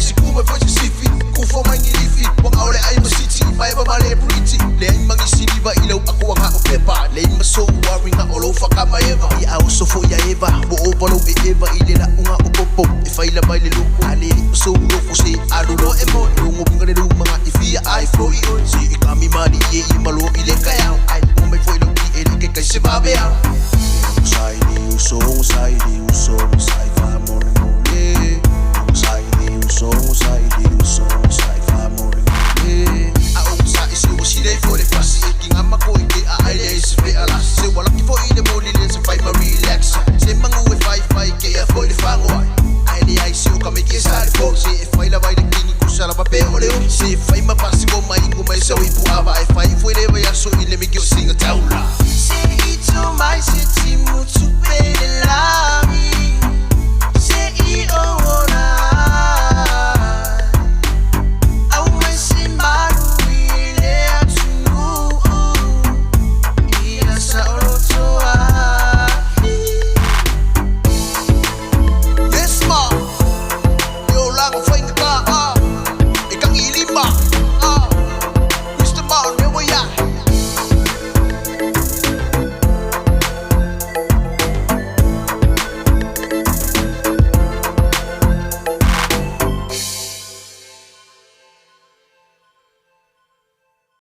sikuma futhi sifi kufa mangilifi wangawle ay masiti may babale pretty len mangisini ba ilaw ako ang haopepa len maso worry nga all over kama eva I also for ya eva bo obalo be eva ilela unga upopo ifaila ba liluko ali so loko si alulo emo lungo ngale lu mga ifia I flow you si ikami mali ye imalo ile kaya ay mo may foi lo ki ele ke kasi babe ya saidi usong saidi